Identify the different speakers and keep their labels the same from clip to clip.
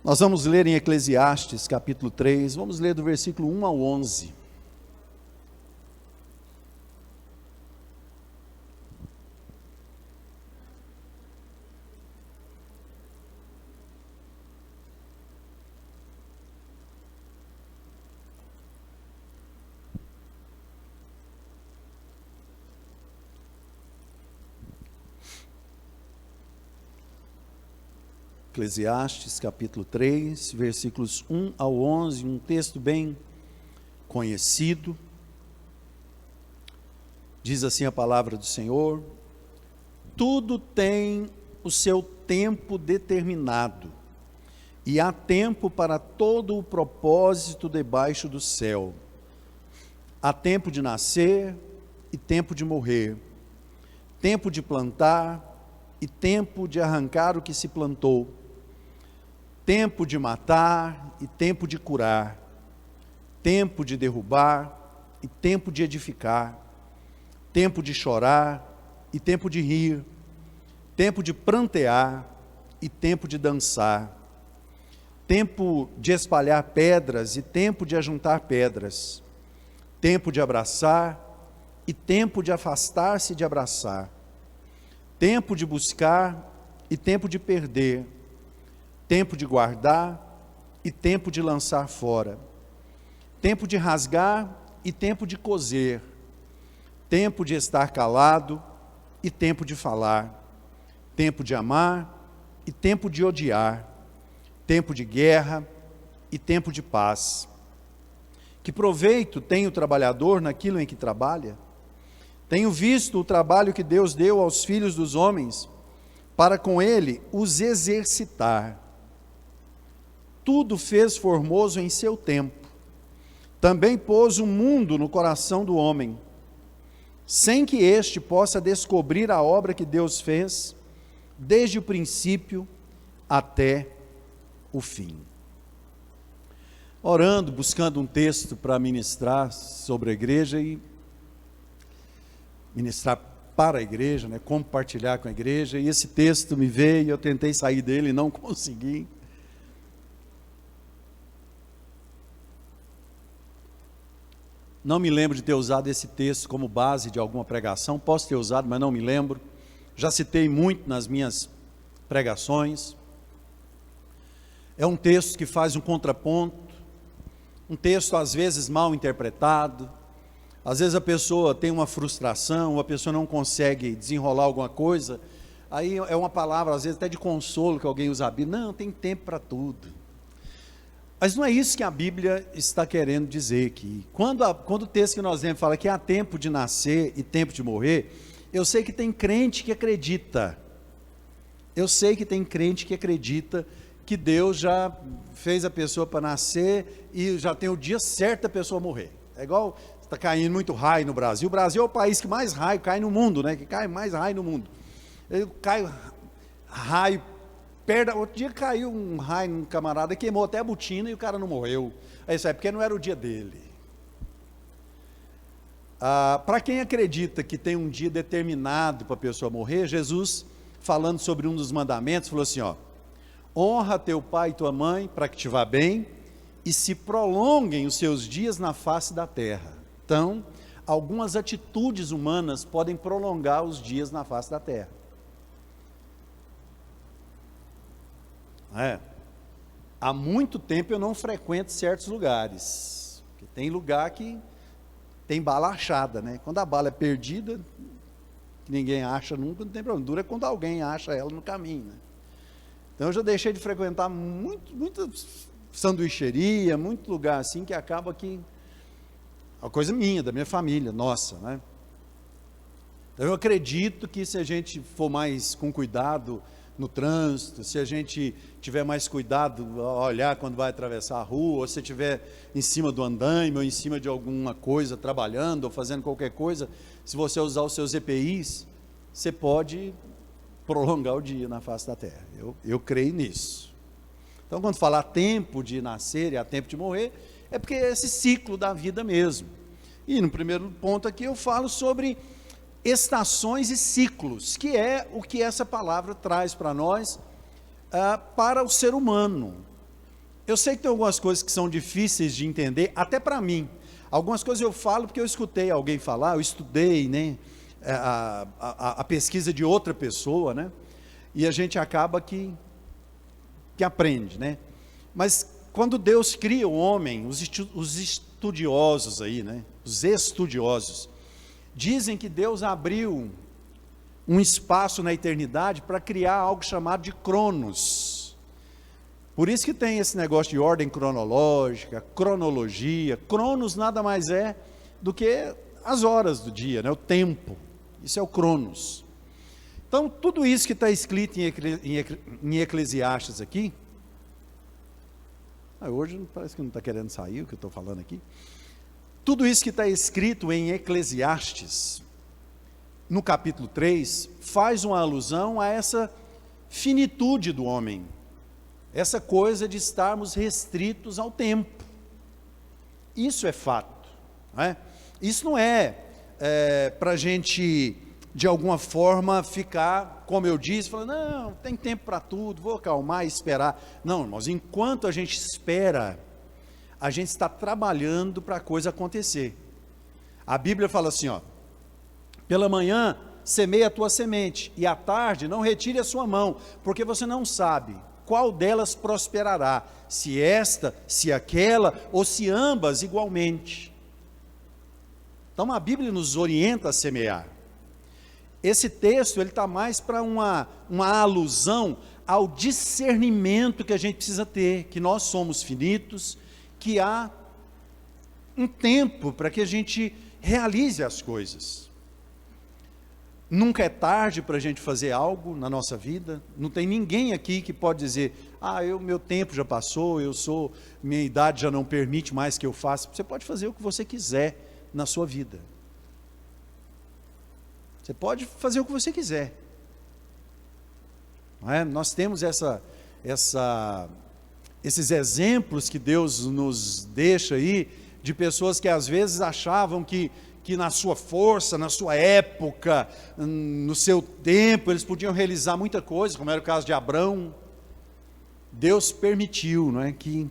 Speaker 1: Nós vamos ler em Eclesiastes, capítulo 3, vamos ler do versículo 1 ao 11. Eclesiastes capítulo 3, versículos 1 ao 11, um texto bem conhecido. Diz assim a palavra do Senhor: tudo tem o seu tempo determinado, e há tempo para todo o propósito debaixo do céu. Há tempo de nascer e tempo de morrer, tempo de plantar e tempo de arrancar o que se plantou, tempo de matar e tempo de curar, tempo de derrubar e tempo de edificar, tempo de chorar e tempo de rir, tempo de prantear e tempo de dançar, tempo de espalhar pedras e tempo de ajuntar pedras, tempo de abraçar e tempo de afastar-se de abraçar, tempo de buscar e tempo de perder, tempo de guardar e tempo de lançar fora, tempo de rasgar e tempo de coser, tempo de estar calado e tempo de falar, tempo de amar e tempo de odiar, tempo de guerra e tempo de paz. Que proveito tem o trabalhador naquilo em que trabalha? Tenho visto o trabalho que Deus deu aos filhos dos homens, para com ele os exercitar. Tudo fez formoso em seu tempo. Também pôs o mundo no coração do homem, sem que este possa descobrir a obra que Deus fez, desde o princípio até o fim. Orando, buscando um texto para ministrar sobre a igreja e ministrar para a igreja, compartilhar com a igreja, e esse texto me veio, eu tentei sair dele e não consegui. Não me lembro de ter usado esse texto como base de alguma pregação, posso ter usado, mas não me lembro. Já citei muito nas minhas pregações. É um texto que faz um contraponto, um texto às vezes mal interpretado. Às vezes a pessoa tem uma frustração, a pessoa não consegue desenrolar alguma coisa, aí é uma palavra às vezes até de consolo que alguém usa a Bíblia: não, tem tempo para tudo. Mas não é isso que a Bíblia está querendo dizer aqui. Quando o texto que nós lemos fala que há tempo de nascer e tempo de morrer, eu sei que tem crente que acredita. Eu sei que tem crente que acredita que Deus já fez a pessoa para nascer e já tem o dia certo da pessoa morrer. É igual, está caindo muito raio no Brasil. O Brasil é o país que mais raio cai no mundo, que cai mais raio no mundo. Cai raio. Outro dia caiu um raio num camarada, queimou até a botina e o cara não morreu. Isso é porque não era o dia dele. Para quem acredita que tem um dia determinado para a pessoa morrer, Jesus, falando sobre um dos mandamentos, falou assim: honra teu pai e tua mãe para que te vá bem e se prolonguem os seus dias na face da terra. Então, algumas atitudes humanas podem prolongar os dias na face da terra. Há muito tempo eu não frequento certos lugares, porque tem lugar que tem bala achada, Quando a bala é perdida, que ninguém acha nunca, não tem problema. Dura quando alguém acha ela no caminho, Então eu já deixei de frequentar muita sanduicheria, muito lugar assim, que acaba que é uma coisa minha, da minha família, nossa, Então eu acredito que se a gente for mais com cuidado no trânsito, se a gente tiver mais cuidado a olhar quando vai atravessar a rua, ou se estiver em cima do andaime, ou em cima de alguma coisa, trabalhando, ou fazendo qualquer coisa, se você usar os seus EPIs, você pode prolongar o dia na face da terra. Eu creio nisso. Então, quando falar tempo de nascer e há tempo de morrer, é porque é esse ciclo da vida mesmo. E no primeiro ponto aqui eu falo sobre estações e ciclos, que é o que essa palavra traz para nós, para o ser humano. eu sei que tem algumas coisas que são difíceis de entender, até para mim. Algumas coisas eu falo porque eu escutei alguém falar, eu estudei, né, a pesquisa de outra pessoa, né, e a gente acaba que aprende, né. Mas quando Deus cria o homem, os estudiosos aí, né, os estudiosos, dizem que Deus abriu um espaço na eternidade para criar algo chamado de Cronos. Por isso que tem esse negócio de ordem cronológica, cronologia. Cronos nada mais é do que as horas do dia, né? O tempo. Isso é o Cronos. Então, tudo isso que está escrito em Eclesiastes aqui, hoje parece que não está querendo sair o que eu estou falando aqui. Tudo isso que está escrito em Eclesiastes, no capítulo 3, faz uma alusão a essa finitude do homem. Essa coisa de estarmos restritos ao tempo. Isso é fato, não é? Isso não é, para a gente, de alguma forma, ficar, como eu disse, falando, não, tem tempo para tudo, vou acalmar e esperar. Não, irmãos, enquanto a gente espera, a gente está trabalhando para a coisa acontecer. A Bíblia fala assim, ó, pela manhã semeia a tua semente, e à tarde não retire a sua mão, porque você não sabe qual delas prosperará, se esta, se aquela, ou se ambas igualmente. Então a Bíblia nos orienta a semear. Esse texto, ele está mais para uma alusão ao discernimento que a gente precisa ter, que nós somos finitos, que há um tempo para que a gente realize as coisas. Nunca é tarde para a gente fazer algo na nossa vida. Não tem ninguém aqui que pode dizer, meu tempo já passou, minha idade já não permite mais que eu faça. Você pode fazer o que você quiser na sua vida. Você pode fazer o que você quiser. Não é? Nós temos esses exemplos que Deus nos deixa aí, de pessoas que às vezes achavam que na sua força, na sua época, no seu tempo, eles podiam realizar muita coisa, como era o caso de Abrão. Deus permitiu, não é, que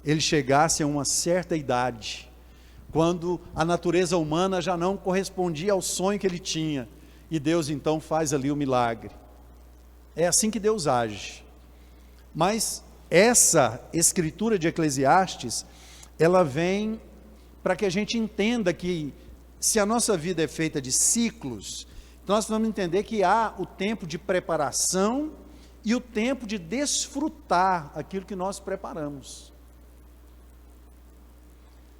Speaker 1: ele chegasse a uma certa idade, quando a natureza humana já não correspondia ao sonho que ele tinha, e Deus então faz ali o milagre. É assim que Deus age. Mas essa escritura de Eclesiastes, ela vem para que a gente entenda que, se a nossa vida é feita de ciclos, nós vamos entender que há o tempo de preparação e o tempo de desfrutar aquilo que nós preparamos.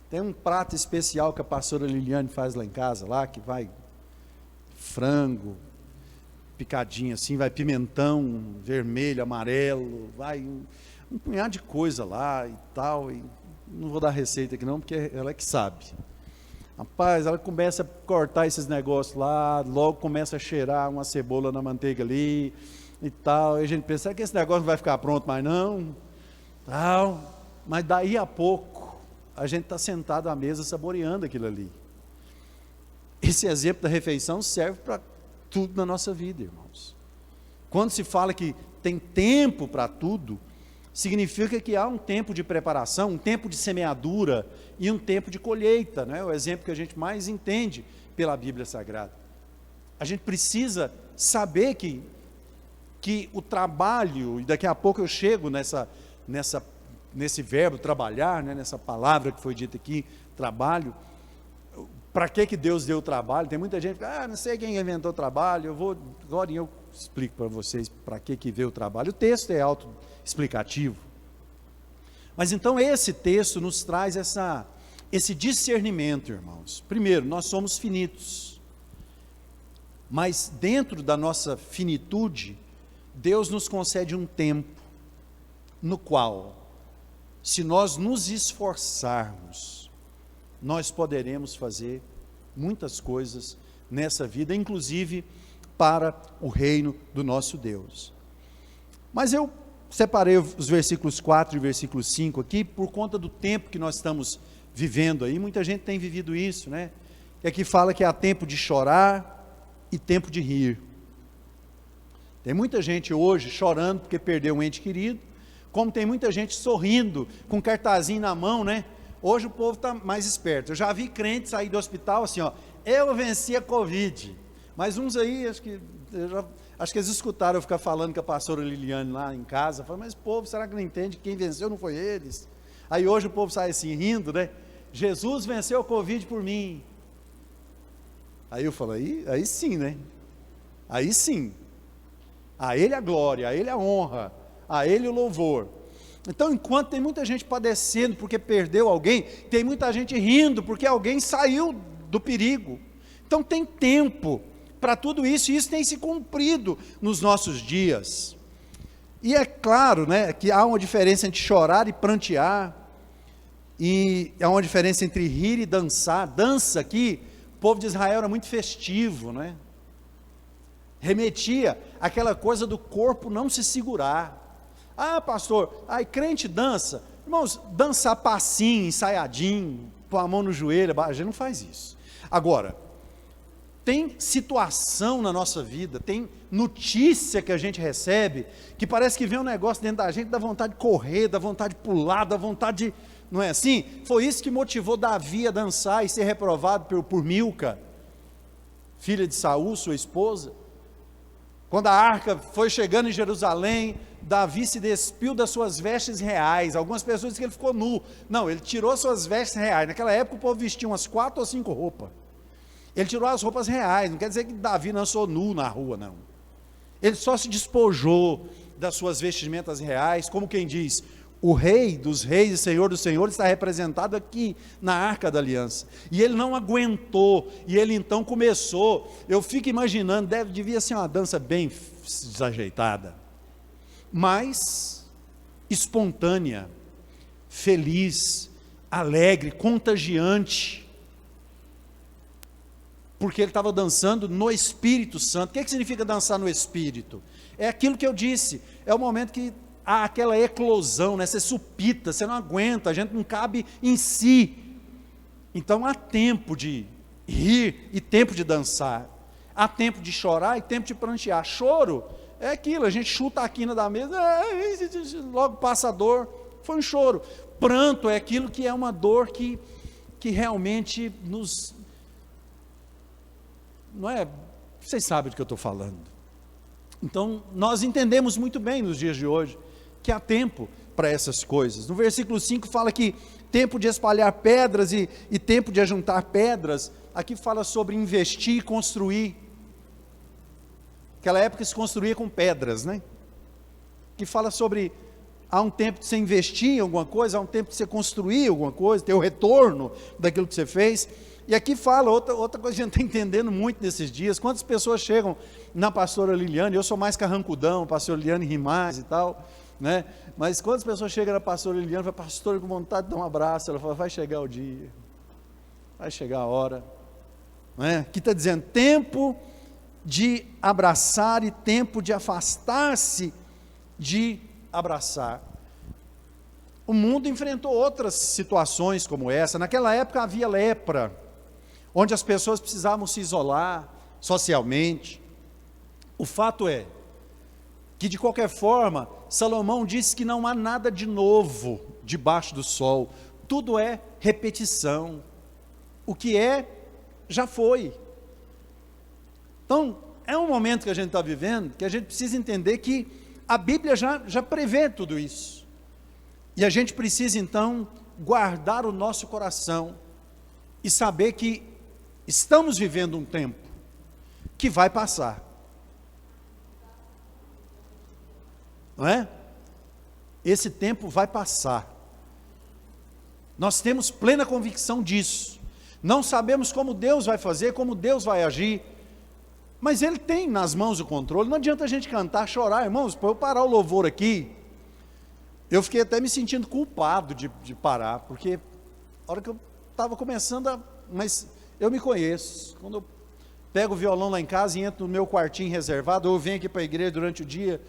Speaker 1: Tem um prato especial que a pastora Liliane faz lá em casa, lá, que vai frango, picadinho assim, vai pimentão vermelho, amarelo, vai um punhado de coisa lá e tal, e não vou dar receita aqui não, porque ela é que sabe. Rapaz, ela começa a cortar esses negócios lá, logo começa a cheirar uma cebola na manteiga ali e tal, e a gente pensa, será que esse negócio não vai ficar pronto mais não? Tal, mas daí a pouco, a gente está sentado à mesa saboreando aquilo ali. Esse exemplo da refeição serve para tudo na nossa vida, irmãos. Quando se fala que tem tempo para tudo, significa que há um tempo de preparação, um tempo de semeadura e um tempo de colheita, né? O exemplo que a gente mais entende pela Bíblia Sagrada. A gente precisa saber que o trabalho, e daqui a pouco eu chego nesse verbo trabalhar, né? Nessa palavra que foi dita aqui, trabalho. Para que Deus deu o trabalho? Tem muita gente que não sei quem inventou o trabalho, agora eu explico para vocês para que veio o trabalho. O texto é autoexplicativo. Mas então esse texto nos traz esse discernimento, irmãos. Primeiro, nós somos finitos, mas dentro da nossa finitude, Deus nos concede um tempo, no qual, se nós nos esforçarmos, nós poderemos fazer muitas coisas nessa vida, inclusive para o reino do nosso Deus. Mas eu separei os versículos 4 e versículo 5 aqui, por conta do tempo que nós estamos vivendo aí. Muita gente tem vivido isso, né? E aqui fala que há tempo de chorar e tempo de rir. Tem muita gente hoje chorando porque perdeu um ente querido, como tem muita gente sorrindo, com cartazinho na mão, né? Hoje o povo está mais esperto. Eu já vi crentes sair do hospital assim, ó, eu venci a Covid. Mas uns aí, acho que eles escutaram eu ficar falando com a pastora Liliane lá em casa. Falaram, mas o povo, será que não entende que quem venceu não foi eles? Aí hoje o povo sai assim, rindo, né? Jesus venceu a Covid por mim. Aí eu falo, aí sim, né? Aí sim. A Ele a glória, a Ele a honra, a Ele o louvor. Então, enquanto tem muita gente padecendo porque perdeu alguém, tem muita gente rindo porque alguém saiu do perigo. Então, tem tempo para tudo isso, e isso tem se cumprido nos nossos dias. E é claro, né, que há uma diferença entre chorar e prantear, e há uma diferença entre rir e dançar. Dança aqui, o povo de Israel era muito festivo, né? Remetia àquela coisa do corpo não se segurar. Ah, pastor, aí crente dança. Irmãos, dançar passinho, ensaiadinho, pôr a mão no joelho, a gente não faz isso. Agora, tem situação na nossa vida, tem notícia que a gente recebe, que parece que vem um negócio dentro da gente, dá vontade de correr, dá vontade de pular, dá vontade de... Não é assim? Foi isso que motivou Davi a dançar e ser reprovado por Milca, filha de Saul, sua esposa. Quando a arca foi chegando em Jerusalém, Davi se despiu das suas vestes reais. Algumas pessoas dizem que ele ficou nu. Não, ele tirou suas vestes reais. Naquela época o povo vestia umas 4 ou 5 roupas. Ele tirou as roupas reais. Não quer dizer que Davi dançou nu na rua, não. Ele só se despojou das suas vestimentas reais, como quem diz, o rei dos reis e senhor dos senhores está representado aqui na Arca da Aliança, e ele não aguentou, e ele então começou, eu fico imaginando, devia ser uma dança bem desajeitada, mas espontânea, feliz, alegre, contagiante, porque ele estava dançando no Espírito Santo. O que significa dançar no Espírito? É aquilo que eu disse, é o momento que há aquela eclosão, né? Você supita, você não aguenta, a gente não cabe em si. Então há tempo de rir e tempo de dançar, há tempo de chorar e tempo de prantear. Choro é aquilo, a gente chuta a quina da mesa, logo passa a dor, foi um choro. Pranto é aquilo que é uma dor que realmente nos... Não é? Vocês sabem do que eu estou falando. Então, nós entendemos muito bem nos dias de hoje, que há tempo para essas coisas. No versículo 5 fala que tempo de espalhar pedras e tempo de ajuntar pedras. Aqui fala sobre investir e construir. Aquela época se construía com pedras, né? Que fala sobre, há um tempo de você investir em alguma coisa, há um tempo de você construir alguma coisa, ter o retorno daquilo que você fez. E aqui fala, outra coisa que a gente está entendendo muito nesses dias, quantas pessoas chegam na pastora Liliane, eu sou mais carrancudão, a pastora Liliane ri mais e tal, né? Mas quantas pessoas chegam na pastora Liliane e falam, pastora, com vontade de dar um abraço, ela fala, vai chegar o dia, vai chegar a hora, né? Aqui está dizendo, tempo de abraçar e tempo de afastar-se de abraçar. O mundo enfrentou outras situações como essa. Naquela época havia lepra, onde as pessoas precisavam se isolar socialmente. O fato é que, de qualquer forma, Salomão disse que não há nada de novo debaixo do sol, tudo é repetição, o que é, já foi. Então, é um momento que a gente está vivendo, que a gente precisa entender que a Bíblia já prevê tudo isso, e a gente precisa então guardar o nosso coração, e saber que estamos vivendo um tempo que vai passar, não é? Esse tempo vai passar, nós temos plena convicção disso, não sabemos como Deus vai fazer, como Deus vai agir, mas Ele tem nas mãos o controle. Não adianta a gente cantar, chorar, irmãos, para eu parar o louvor aqui, eu fiquei até me sentindo culpado de parar, porque a hora que eu estava começando mas eu me conheço, quando eu pego o violão lá em casa e entro no meu quartinho reservado, ou eu venho aqui para a igreja durante o dia,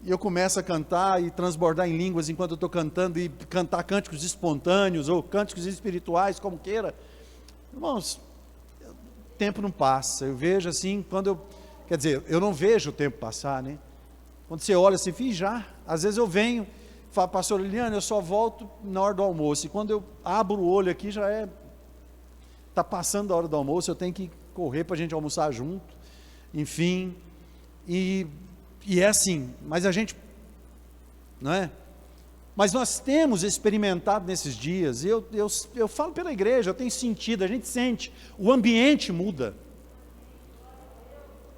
Speaker 1: e eu começo a cantar e transbordar em línguas enquanto eu estou cantando, e cantar cânticos espontâneos, ou cânticos espirituais, como queira, irmãos, o tempo não passa, eu vejo assim, eu não vejo o tempo passar, né? Quando você olha assim, às vezes eu venho, fala, pastor Liliane, eu só volto na hora do almoço, e quando eu abro o olho aqui, está passando a hora do almoço, eu tenho que correr para a gente almoçar junto, enfim, e é assim, mas a gente, não é? Mas nós temos experimentado nesses dias, e eu falo pela igreja, eu tenho sentido, a gente sente, o ambiente muda.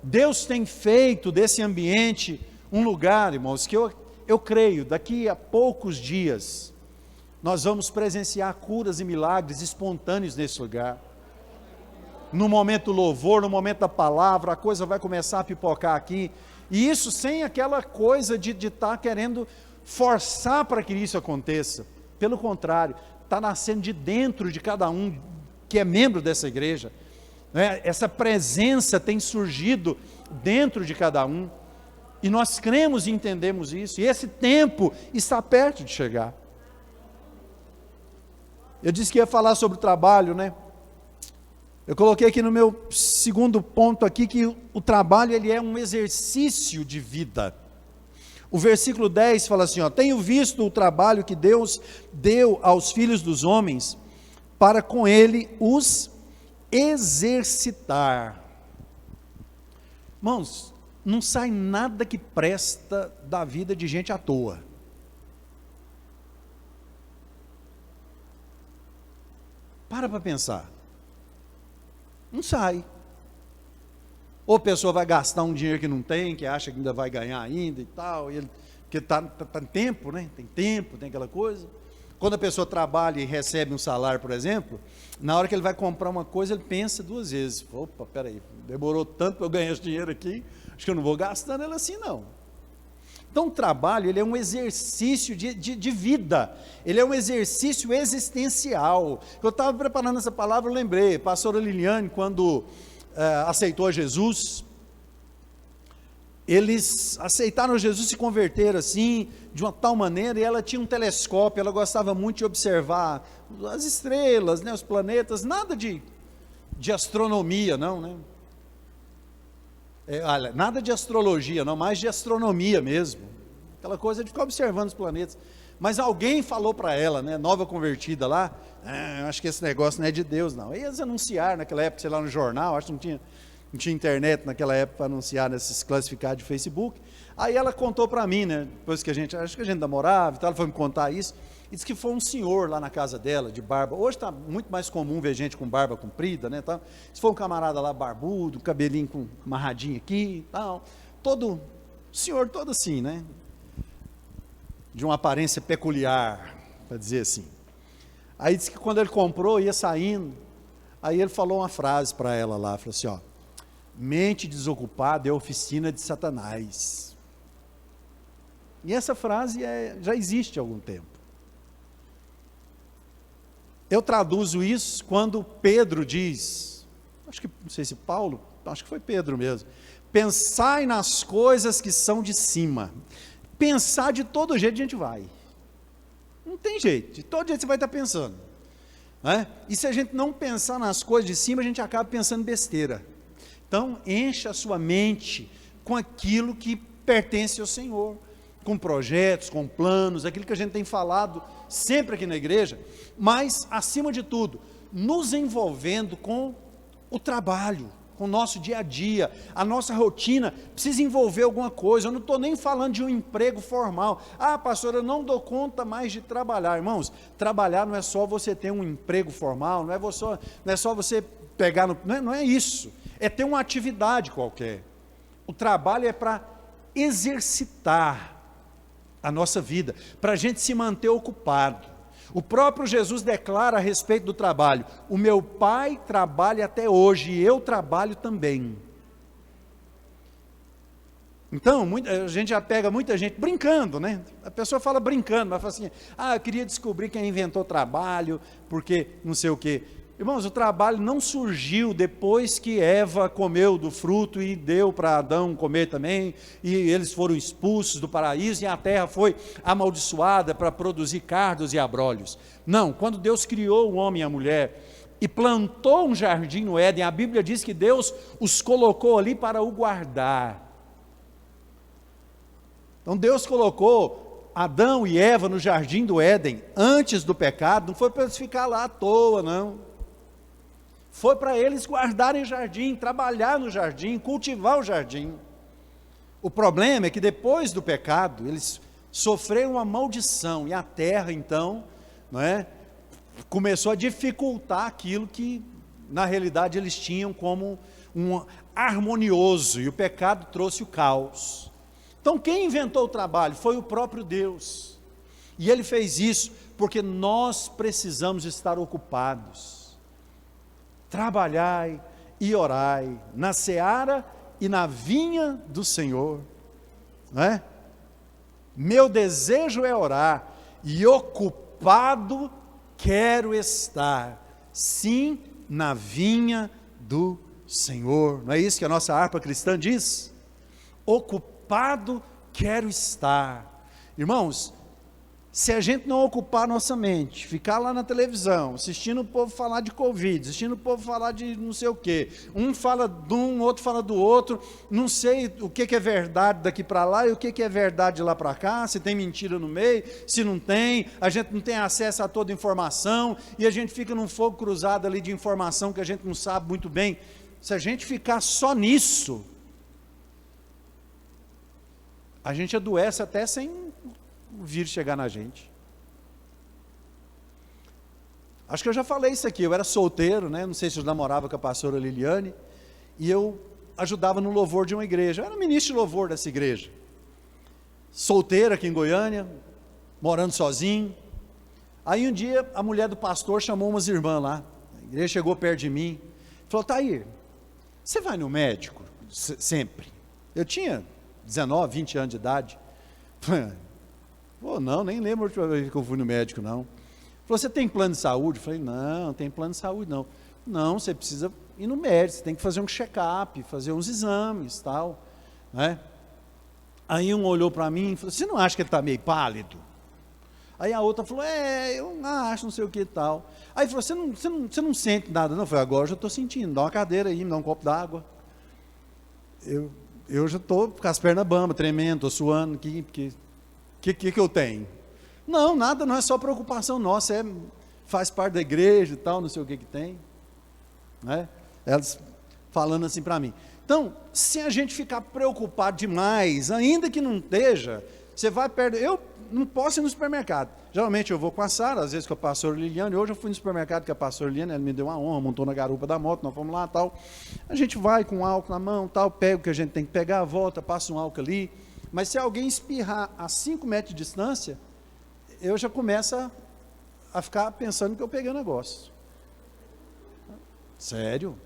Speaker 1: Deus tem feito desse ambiente um lugar, irmãos, que eu creio, daqui a poucos dias, nós vamos presenciar curas e milagres espontâneos nesse lugar. No momento do louvor, no momento da palavra, a coisa vai começar a pipocar aqui, e isso sem aquela coisa de estar querendo forçar para que isso aconteça. Pelo contrário, está nascendo de dentro de cada um que é membro dessa igreja, né? Essa presença tem surgido dentro de cada um, e nós cremos e entendemos isso, e esse tempo está perto de chegar. Eu disse que ia falar sobre o trabalho, né? Eu coloquei aqui no meu segundo ponto aqui, que o trabalho ele é um exercício de vida. O versículo 10 fala assim, tenho visto o trabalho que Deus deu aos filhos dos homens, para com ele os exercitar. Irmãos, não sai nada que presta da vida de gente à toa. Para pensar. Não sai. Ou a pessoa vai gastar um dinheiro que não tem, que acha que ainda vai ganhar ainda e tal, porque está em tempo, né? Tem tempo, tem aquela coisa. Quando a pessoa trabalha e recebe um salário, por exemplo, na hora que ele vai comprar uma coisa, ele pensa duas vezes. Opa, peraí, demorou tanto para eu ganhar esse dinheiro aqui, acho que eu não vou gastando ele assim não. Então o trabalho, ele é um exercício de vida, ele é um exercício existencial. Eu estava preparando essa palavra, eu lembrei, a pastora Liliane, quando aceitou Jesus, eles aceitaram Jesus, se converteram assim, de uma tal maneira, e ela tinha um telescópio, ela gostava muito de observar as estrelas, né, os planetas, nada de astronomia não, né? Olha, nada de astrologia não, mais de astronomia mesmo, aquela coisa de ficar observando os planetas. Mas alguém falou para ela, né, nova convertida lá, acho que esse negócio não é de Deus não. E eles anunciaram naquela época, sei lá, no jornal, acho que não tinha internet naquela época para anunciar nesses classificados de Facebook. Aí ela contou para mim, né, depois que acho que a gente namorava e tal, ela foi me contar isso, e disse que foi um senhor lá na casa dela, de barba. Hoje está muito mais comum ver gente com barba comprida, né, tal. Se foi um camarada lá barbudo, cabelinho amarradinho aqui, tal, senhor todo assim, né, de uma aparência peculiar, para dizer assim. Aí disse que quando ele comprou, ia saindo, aí ele falou uma frase para ela lá, falou assim, mente desocupada é oficina de Satanás. E essa frase já existe há algum tempo. Eu traduzo isso quando Pedro diz, acho que, não sei se Paulo, acho que foi Pedro mesmo, pensai nas coisas que são de cima. Pensar de todo jeito a gente vai. Não tem jeito, de todo jeito você vai estar pensando. Né? E se a gente não pensar nas coisas de cima, a gente acaba pensando besteira. Então, encha a sua mente com aquilo que pertence ao Senhor, com projetos, com planos, aquilo que a gente tem falado sempre aqui na igreja, mas, acima de tudo, nos envolvendo com o trabalho, com o nosso dia a dia, a nossa rotina precisa envolver alguma coisa. Eu não estou nem falando de um emprego formal. Pastor, eu não dou conta mais de trabalhar. Irmãos, trabalhar não é só você ter um emprego formal, não é só você pegar, não é isso, é ter uma atividade qualquer. O trabalho é para exercitar a nossa vida, para a gente se manter ocupado. O próprio Jesus declara a respeito do trabalho, o meu Pai trabalha até hoje, e eu trabalho também. Então, a gente já pega muita gente brincando, né? A pessoa fala brincando, mas fala assim, eu queria descobrir quem inventou trabalho, porque não sei o quê. Irmãos, o trabalho não surgiu depois que Eva comeu do fruto e deu para Adão comer também, e eles foram expulsos do paraíso e a terra foi amaldiçoada para produzir cardos e abrolhos. Não, quando Deus criou o homem e a mulher e plantou um jardim no Éden, a Bíblia diz que Deus os colocou ali para o guardar. Então Deus colocou Adão e Eva no jardim do Éden, antes do pecado, não foi para eles ficar lá à toa, não. Foi para eles guardarem o jardim, trabalhar no jardim, cultivar o jardim. O problema é que depois do pecado, eles sofreram uma maldição, e a terra então, não é, começou a dificultar aquilo que na realidade eles tinham como um harmonioso, e o pecado trouxe o caos. Então quem inventou o trabalho? Foi o próprio Deus, e Ele fez isso porque nós precisamos estar ocupados. Trabalhai e orai na seara e na vinha do Senhor, não é? Meu desejo é orar, e ocupado quero estar, sim, na vinha do Senhor. Não é isso que a nossa harpa cristã diz? Ocupado quero estar. Irmãos, se a gente não ocupar nossa mente, ficar lá na televisão, assistindo o povo falar de Covid, assistindo o povo falar de não sei o quê, um fala de um, outro fala do outro, não sei o que é verdade daqui para lá e o que é verdade de lá para cá, se tem mentira no meio, se não tem, a gente não tem acesso a toda informação, e a gente fica num fogo cruzado ali de informação que a gente não sabe muito bem. Se a gente ficar só nisso, a gente adoece até sem o vírus chegar na gente. Acho que eu já falei isso aqui, eu era solteiro, né? Não sei se eu namorava com a pastora Liliane, e eu ajudava no louvor de uma igreja, eu era ministro de louvor dessa igreja, solteiro aqui em Goiânia, morando sozinho. Aí um dia a mulher do pastor chamou umas irmãs lá, a igreja chegou perto de mim, falou: Tair, você vai no médico sempre? Eu tinha 19, 20 anos de idade. Pô, não, nem lembro a última vez que eu fui no médico, não. Falou: você tem plano de saúde? Eu falei: não tem plano de saúde, não. Não, você precisa ir no médico, você tem que fazer um check-up, fazer uns exames, tal, né? Aí um olhou para mim e falou: você não acha que ele está meio pálido? Aí a outra falou: eu acho, não sei o que e tal. Aí falou: você não sente nada, não? Eu falei: agora eu já estou sentindo, dá uma cadeira aí, me dá um copo d'água. Eu já estou com as pernas bambas, tremendo, estou suando, que eu tenho? Não, nada, não é só preocupação nossa, faz parte da igreja e tal, não sei o que tem, né? Elas falando assim para mim. Então, se a gente ficar preocupado demais, ainda que não esteja, você vai perto. Eu não posso ir no supermercado, geralmente eu vou com a Sara, às vezes com a pastora Liliane. Hoje eu fui no supermercado com a pastora Liliane, ela me deu uma honra, montou na garupa da moto, nós fomos lá, tal. A gente vai com álcool na mão, tal, pega o que a gente tem que pegar, volta, passa um álcool ali. Mas se alguém espirrar a 5 metros de distância, eu já começo a ficar pensando que eu peguei o negócio. Sério?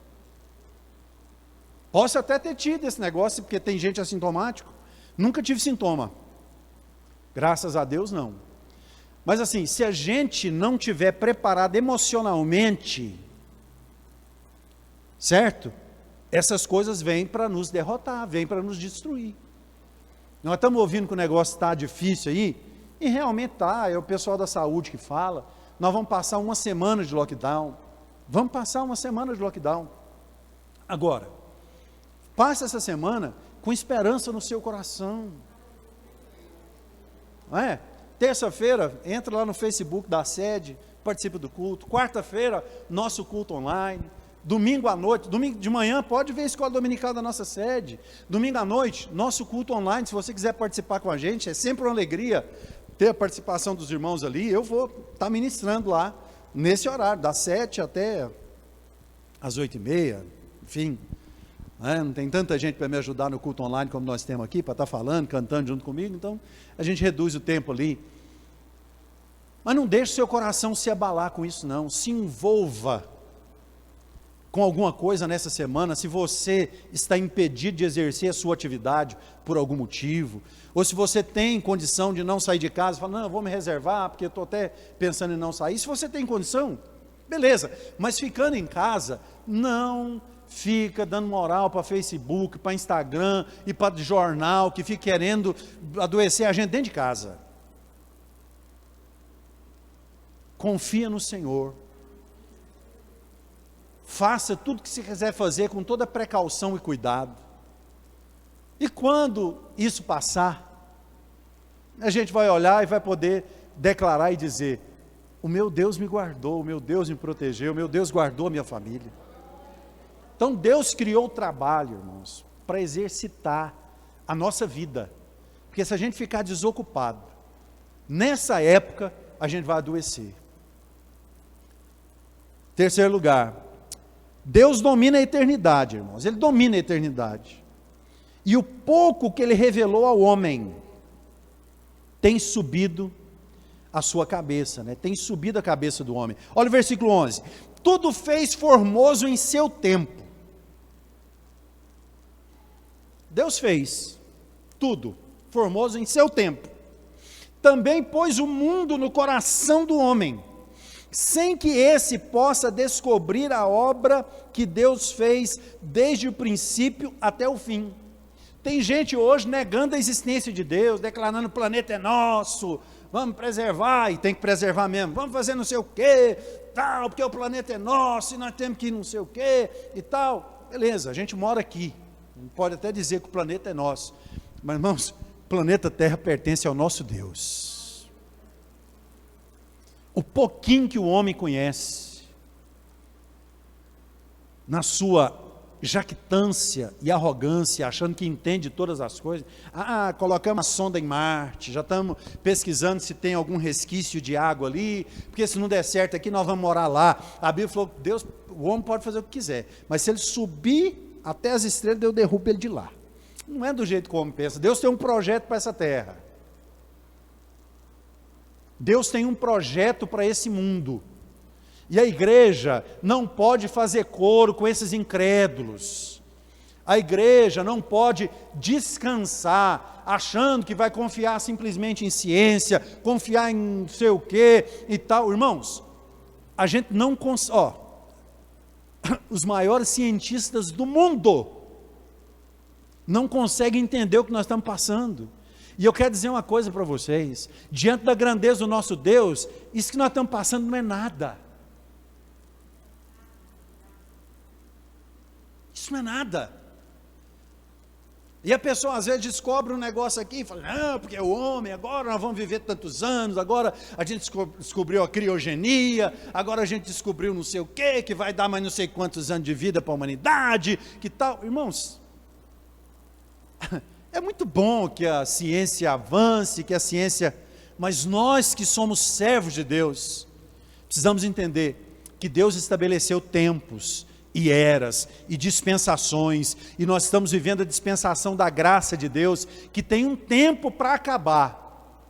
Speaker 1: Posso até ter tido esse negócio, porque tem gente assintomático. Nunca tive sintoma. Graças a Deus, não. Mas assim, se a gente não tiver preparado emocionalmente, certo? Essas coisas vêm para nos derrotar, vêm para nos destruir. Nós estamos ouvindo que o negócio está difícil aí, e realmente está, é o pessoal da saúde que fala. Nós vamos passar uma semana de lockdown. Vamos passar uma semana de lockdown. Agora, passe essa semana com esperança no seu coração. Não é? Terça-feira, entra lá no Facebook da sede, participa do culto. Quarta-feira, nosso culto online. Domingo à noite, domingo de manhã, pode ver a escola dominical da nossa sede. Domingo à noite, nosso culto online. Se você quiser participar com a gente, é sempre uma alegria ter a participação dos irmãos ali. Eu vou estar ministrando lá, nesse horário, das 7 até as 8h30, enfim. Não tem tanta gente para me ajudar no culto online como nós temos aqui, para estar falando, cantando junto comigo, então a gente reduz o tempo ali. Mas não deixe seu coração se abalar com isso, não. Se envolva com alguma coisa nessa semana. Se você está impedido de exercer a sua atividade por algum motivo, ou se você tem condição de não sair de casa, fala: não, eu vou me reservar, porque eu estou até pensando em não sair. Se você tem condição, beleza, mas ficando em casa, não fica dando moral para Facebook, para Instagram e para jornal, que fica querendo adoecer a gente dentro de casa. Confia no Senhor. Faça tudo que você quiser fazer com toda precaução e cuidado. E quando isso passar, A gente vai olhar e vai poder declarar e dizer: o meu Deus me guardou, o meu Deus me protegeu, o meu Deus guardou a minha família. Então Deus criou o trabalho, irmãos, para exercitar a nossa vida. Porque se a gente ficar desocupado, nessa época a gente vai adoecer. Terceiro lugar, Deus domina a eternidade, irmãos, Ele domina a eternidade. E o pouco que Ele revelou ao homem, tem subido a sua cabeça, né? Tem subido a cabeça do homem. Olha o versículo 11, tudo fez formoso em seu tempo. Deus fez tudo formoso em seu tempo. Também pôs o mundo no coração do homem, sem que esse possa descobrir a obra que Deus fez desde o princípio até o fim. Tem gente hoje negando a existência de Deus, declarando: o planeta é nosso, vamos preservar, e tem que preservar mesmo, vamos fazer não sei o que, tal, porque o planeta é nosso, e nós temos que ir não sei o que, e tal. Beleza, a gente mora aqui, pode até dizer que o planeta é nosso, mas irmãos, o planeta Terra pertence ao nosso Deus. O pouquinho que o homem conhece, na sua jactância e arrogância, achando que entende todas as coisas, colocamos a sonda em Marte, já estamos pesquisando se tem algum resquício de água ali, porque se não der certo aqui, nós vamos morar lá. A Bíblia falou que Deus, o homem pode fazer o que quiser, mas se ele subir até as estrelas, Deus derruba ele de lá. Não é do jeito que o homem pensa. Deus tem um projeto para essa terra. Deus tem um projeto para esse mundo. E a igreja não pode fazer coro com esses incrédulos. A igreja não pode descansar, achando que vai confiar simplesmente em ciência, confiar em não sei o quê e tal. Irmãos, a gente não consegue. Os maiores cientistas do mundo não conseguem entender o que nós estamos passando. E eu quero dizer uma coisa para vocês: diante da grandeza do nosso Deus, isso que nós estamos passando não é nada. Isso não é nada. E a pessoa às vezes descobre um negócio aqui e fala: não, porque o homem, agora nós vamos viver tantos anos, agora a gente descobriu a criogenia, agora a gente descobriu não sei o quê, que vai dar mais não sei quantos anos de vida para a humanidade, que tal. Irmãos, é muito bom que a ciência avance, que a ciência, mas nós que somos servos de Deus, precisamos entender que Deus estabeleceu tempos e eras e dispensações, e nós estamos vivendo a dispensação da graça de Deus, que tem um tempo para acabar.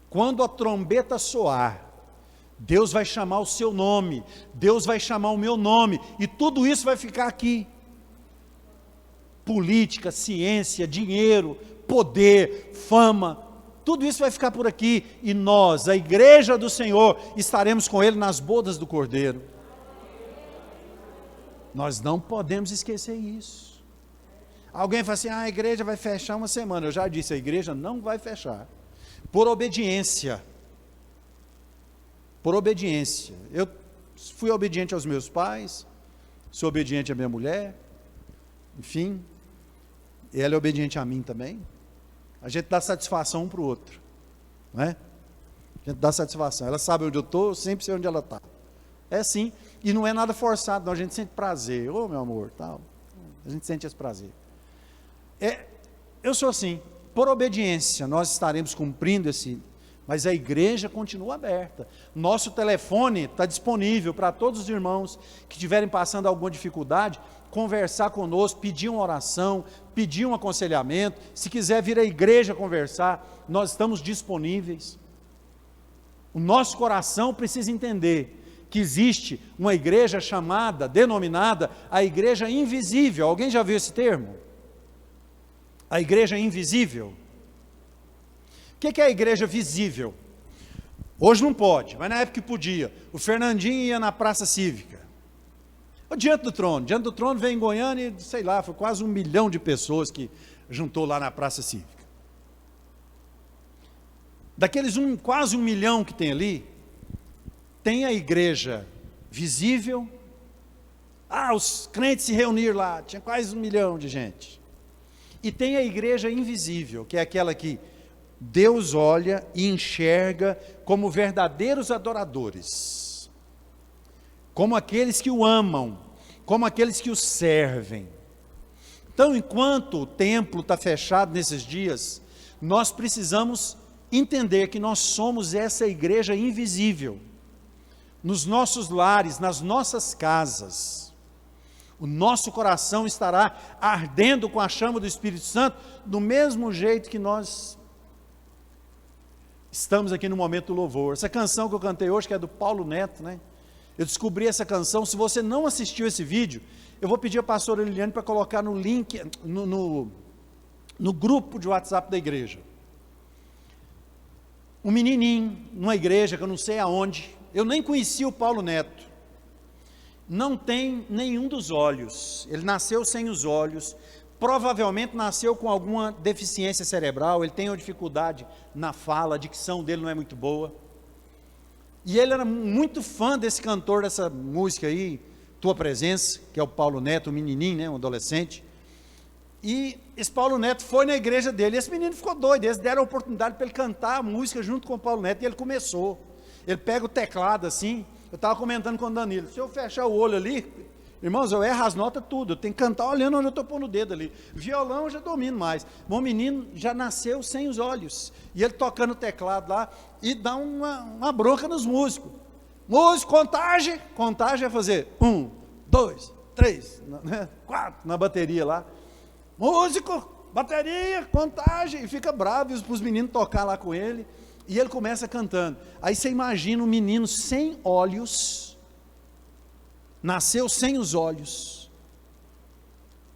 Speaker 1: Quando a trombeta soar, Deus vai chamar o seu nome, Deus vai chamar o meu nome, e tudo isso vai ficar aqui. Política, ciência, dinheiro, poder, fama, tudo isso vai ficar por aqui, e nós, a igreja do Senhor, estaremos com Ele nas bodas do Cordeiro. Nós não podemos esquecer isso. Alguém fala assim: a igreja vai fechar uma semana. Eu já disse, a igreja não vai fechar, por obediência. Por obediência. Eu fui obediente aos meus pais, sou obediente à minha mulher, enfim, ela é obediente a mim também. A gente dá satisfação um para o outro, não é? A gente dá satisfação. Ela sabe onde eu estou, eu sempre sei onde ela está. É assim, e não é nada forçado, não. A gente sente prazer. Ô, meu amor, tal. A gente sente esse prazer. Eu sou assim, por obediência, nós estaremos cumprindo esse, mas a igreja continua aberta. Nosso telefone está disponível para todos os irmãos que estiverem passando alguma dificuldade, conversar conosco, pedir uma oração, pedir um aconselhamento. Se quiser vir à igreja conversar, nós estamos disponíveis. O nosso coração precisa entender que existe uma igreja chamada, denominada, a igreja invisível. Alguém já viu esse termo? A igreja invisível. O que é a igreja visível? Hoje não pode, mas na época que podia. O Fernandinho ia na praça cívica. Diante do trono veio em Goiânia e, sei lá, foi quase 1 milhão de pessoas que juntou lá na praça cívica. Daqueles quase 1 milhão que tem ali, tem a igreja visível. Os crentes se reuniram lá, tinha quase 1 milhão de gente. E tem a igreja invisível, que é aquela que Deus olha e enxerga como verdadeiros adoradores, como aqueles que o amam, como aqueles que o servem. Então, enquanto o templo está fechado nesses dias, nós precisamos entender que nós somos essa igreja invisível, nos nossos lares, nas nossas casas. O nosso coração estará ardendo com a chama do Espírito Santo, do mesmo jeito que nós estamos aqui no momento do louvor. Essa canção que eu cantei hoje, que é do Paulo Neto, né? Eu descobri essa canção. Se você não assistiu esse vídeo, eu vou pedir a pastora Liliane para colocar no link, no grupo de WhatsApp da igreja. Um menininho, numa igreja que eu não sei aonde, eu nem conhecia o Paulo Neto, não tem nenhum dos olhos, ele nasceu sem os olhos, provavelmente nasceu com alguma deficiência cerebral, ele tem uma dificuldade na fala, a dicção dele não é muito boa, e ele era muito fã desse cantor, dessa música aí, Tua Presença, que é o Paulo Neto, um menininho, né, um adolescente. E esse Paulo Neto foi na igreja dele, e esse menino ficou doido, eles deram a oportunidade para ele cantar a música junto com o Paulo Neto, e ele começou. Ele pega o teclado assim, eu estava comentando com o Danilo, se eu fechar o olho ali, irmãos, eu erro as notas tudo, eu tenho que cantar olhando onde eu estou pondo o dedo ali. Violão eu já domino mais. O menino já nasceu sem os olhos, e ele tocando o teclado lá, e dá uma bronca nos músicos. Músico, contagem é fazer 1, 2, 3, 4 na bateria lá. Músico, bateria, contagem, e fica bravo, e os meninos tocar lá com ele, e ele começa cantando. Aí você imagina um menino sem olhos, nasceu sem os olhos,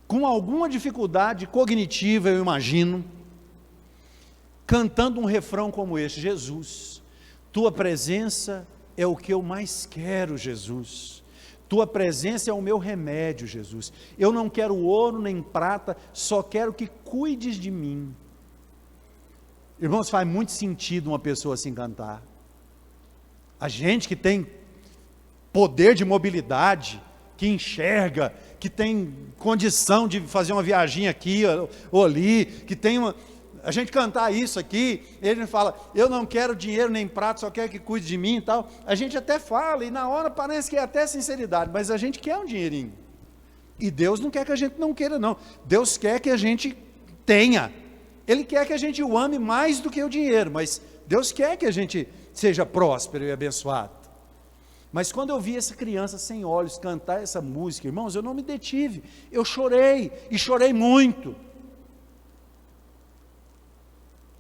Speaker 1: com alguma dificuldade cognitiva, eu imagino, cantando um refrão como este: Jesus, tua presença é o que eu mais quero, Jesus. Tua presença é o meu remédio, Jesus. Eu não quero ouro nem prata, só quero que cuides de mim. Irmãos, faz muito sentido uma pessoa assim cantar. A gente que tem poder de mobilidade, que enxerga, que tem condição de fazer uma viagem aqui ou ali, que tem a gente cantar isso aqui, ele fala, eu não quero dinheiro nem prata, só quero que cuide de mim e tal. A gente até fala, e na hora parece que é até sinceridade, mas a gente quer um dinheirinho. E Deus não quer que a gente não queira, não. Deus quer que a gente tenha. Ele quer que a gente o ame mais do que o dinheiro, mas Deus quer que a gente seja próspero e abençoado. Mas quando eu vi essa criança sem olhos cantar essa música, irmãos, eu não me detive. Eu chorei, e chorei muito.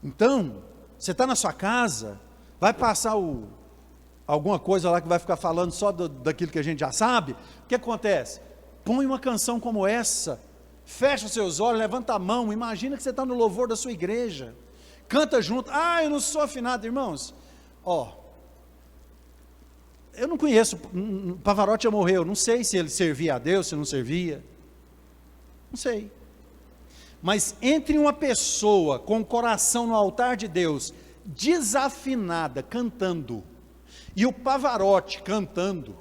Speaker 1: Então, você está na sua casa, vai passar alguma coisa lá que vai ficar falando só daquilo que a gente já sabe. O que acontece? Põe uma canção como essa, fecha os seus olhos, levanta a mão, imagina que você está no louvor da sua igreja, canta junto. Eu não sou afinado, irmãos. Eu não conheço, Pavarotti já morreu, não sei se ele servia a Deus, se não servia, não sei. Mas entre uma pessoa com o coração no altar de Deus, desafinada, cantando, e o Pavarotti cantando,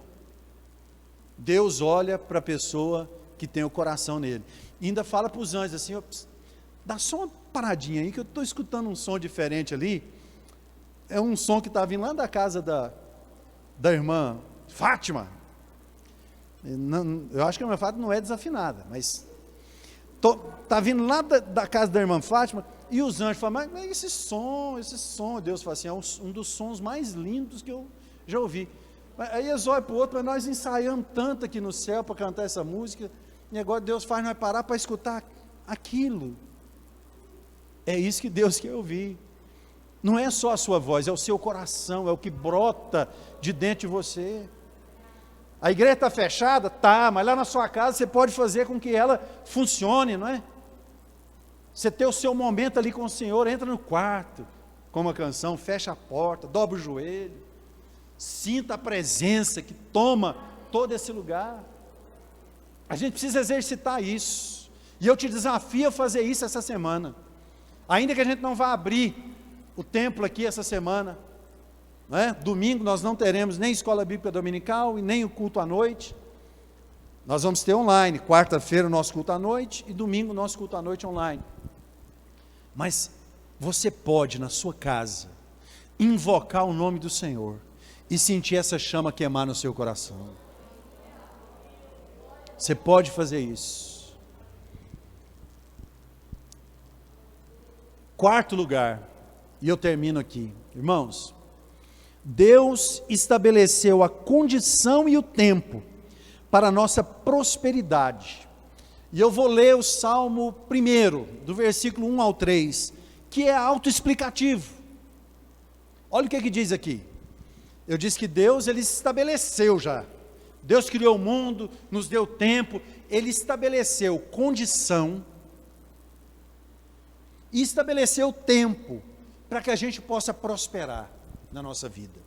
Speaker 1: Deus olha para a pessoa que tem o coração nele, e ainda fala para os anjos assim, dá só uma paradinha aí, que eu estou escutando um som diferente ali, é um som que está vindo lá da casa da irmã Fátima, eu acho que a irmã Fátima não é desafinada, mas está vindo lá da casa da irmã Fátima, e os anjos falam, mas esse som, Deus fala assim, é um dos sons mais lindos que eu já ouvi. Aí eles olham para o outro, mas nós ensaiamos tanto aqui no céu para cantar essa música, e agora Deus faz nós parar para escutar aquilo. É isso que Deus quer ouvir. Não é só a sua voz, é o seu coração, é o que brota de dentro de você. A igreja está fechada? Tá, mas lá na sua casa você pode fazer com que ela funcione, não é? Você ter o seu momento ali com o Senhor, entra no quarto, com uma canção, fecha a porta, dobra o joelho, sinta a presença que toma todo esse lugar. A gente precisa exercitar isso, e eu te desafio a fazer isso essa semana, ainda que a gente não vá abrir o templo aqui essa semana, domingo nós não teremos nem escola bíblica dominical e nem o culto à noite, nós vamos ter online, quarta-feira o nosso culto à noite e domingo o nosso culto à noite online, mas você pode, na sua casa, invocar o nome do Senhor e sentir essa chama queimar no seu coração. Você pode fazer isso. Quarto lugar, e eu termino aqui. Irmãos, Deus estabeleceu a condição e o tempo para a nossa prosperidade. E eu vou ler o Salmo 1, do versículo 1 ao 3, que é autoexplicativo. Olha o que diz aqui. Eu disse que Deus, ele estabeleceu já. Deus criou o mundo, nos deu tempo, ele estabeleceu condição e estabeleceu tempo para que a gente possa prosperar na nossa vida.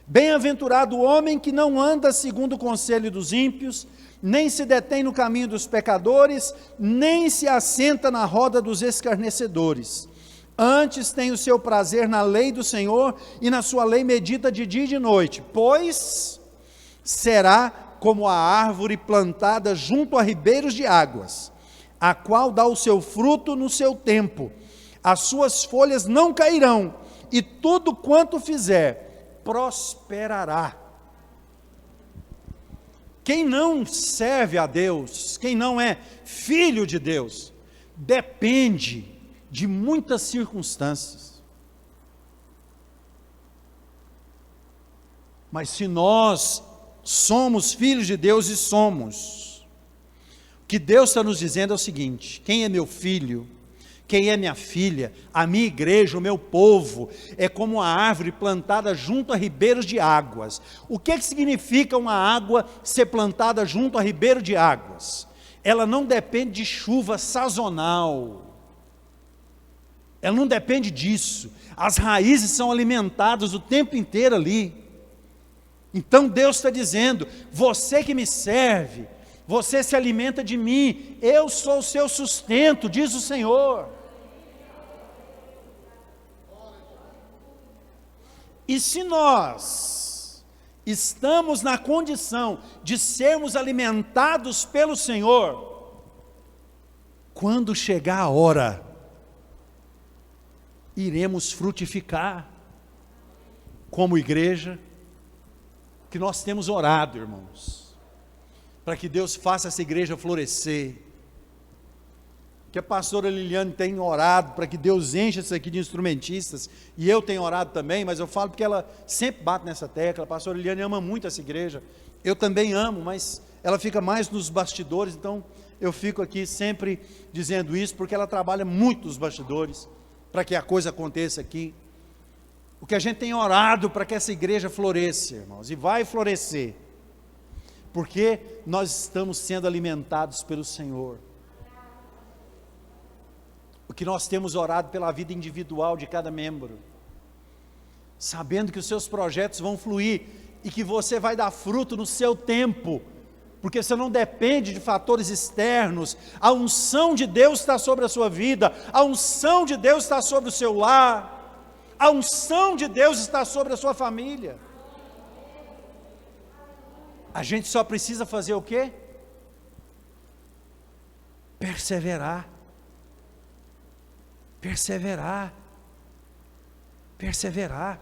Speaker 1: Bem-aventurado o homem que não anda segundo o conselho dos ímpios, nem se detém no caminho dos pecadores, nem se assenta na roda dos escarnecedores. Antes tem o seu prazer na lei do Senhor, e na sua lei medita de dia e de noite, pois será como a árvore plantada junto a ribeiros de águas, a qual dá o seu fruto no seu tempo, as suas folhas não cairão, e tudo quanto fizer, prosperará. Quem não serve a Deus, quem não é filho de Deus, depende de muitas circunstâncias. Mas se nós somos filhos de Deus, e somos, o que Deus está nos dizendo é o seguinte: quem é meu filho, quem é minha filha, a minha igreja, o meu povo, é como uma árvore plantada junto a ribeiros de águas. O que significa uma água ser plantada junto a ribeiro de águas? Ela não depende de chuva sazonal, ela não depende disso, as raízes são alimentadas o tempo inteiro ali. Então Deus está dizendo: você que me serve, você se alimenta de mim, eu sou o seu sustento, diz o Senhor. E se nós estamos na condição de sermos alimentados pelo Senhor, quando chegar a hora, iremos frutificar como igreja, que nós temos orado, irmãos, para que Deus faça essa igreja florescer, que a pastora Liliane tem orado para que Deus encha isso aqui de instrumentistas, e eu tenho orado também, mas eu falo porque ela sempre bate nessa tecla. A pastora Liliane ama muito essa igreja, eu também amo, mas ela fica mais nos bastidores, então eu fico aqui sempre dizendo isso, porque ela trabalha muito nos bastidores, para que a coisa aconteça aqui. O que a gente tem orado para que essa igreja floresça, irmãos, e vai florescer, porque nós estamos sendo alimentados pelo Senhor. O que nós temos orado pela vida individual de cada membro, sabendo que os seus projetos vão fluir, e que você vai dar fruto no seu tempo, porque você não depende de fatores externos. A unção de Deus está sobre a sua vida, a unção de Deus está sobre o seu lar, a unção de Deus está sobre a sua família. A gente só precisa fazer o quê? Perseverar. Perseverar. Perseverar.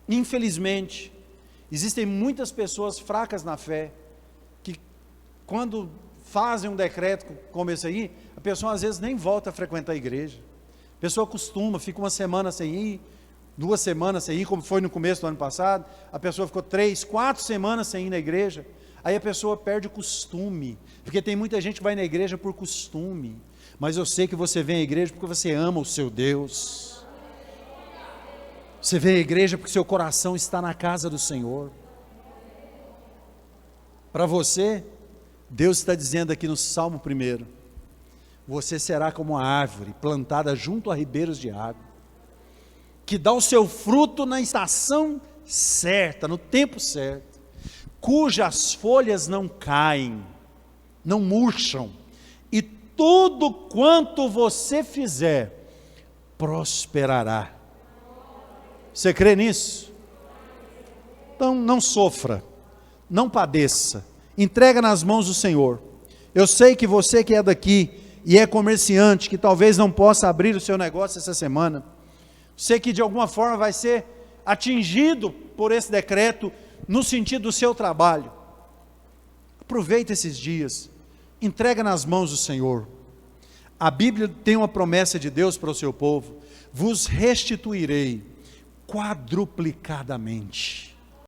Speaker 1: Infelizmente, existem muitas pessoas fracas na fé, que quando fazem um decreto como esse aí, a pessoa às vezes nem volta a frequentar a igreja. A pessoa acostuma, fica uma semana sem ir, 2 semanas sem ir, como foi no começo do ano passado. A pessoa ficou 3, 4 semanas sem ir na igreja. Aí a pessoa perde o costume, porque tem muita gente que vai na igreja por costume. Mas eu sei que você vem à igreja porque você ama o seu Deus. Você vem à igreja porque seu coração está na casa do Senhor. Para você, Deus está dizendo aqui no Salmo 1, você será como uma árvore plantada junto a ribeiros de água, que dá o seu fruto na estação certa, no tempo certo, cujas folhas não caem, não murcham, e tudo quanto você fizer, prosperará. Você crê nisso? Então não sofra, não padeça, entrega nas mãos do Senhor. Eu sei que você que é daqui, e é comerciante, que talvez não possa abrir o seu negócio essa semana, você que de alguma forma vai ser atingido por esse decreto no sentido do seu trabalho, aproveita esses dias, entrega nas mãos do Senhor. A Bíblia tem uma promessa de Deus para o seu povo: vos restituirei quadruplicadamente.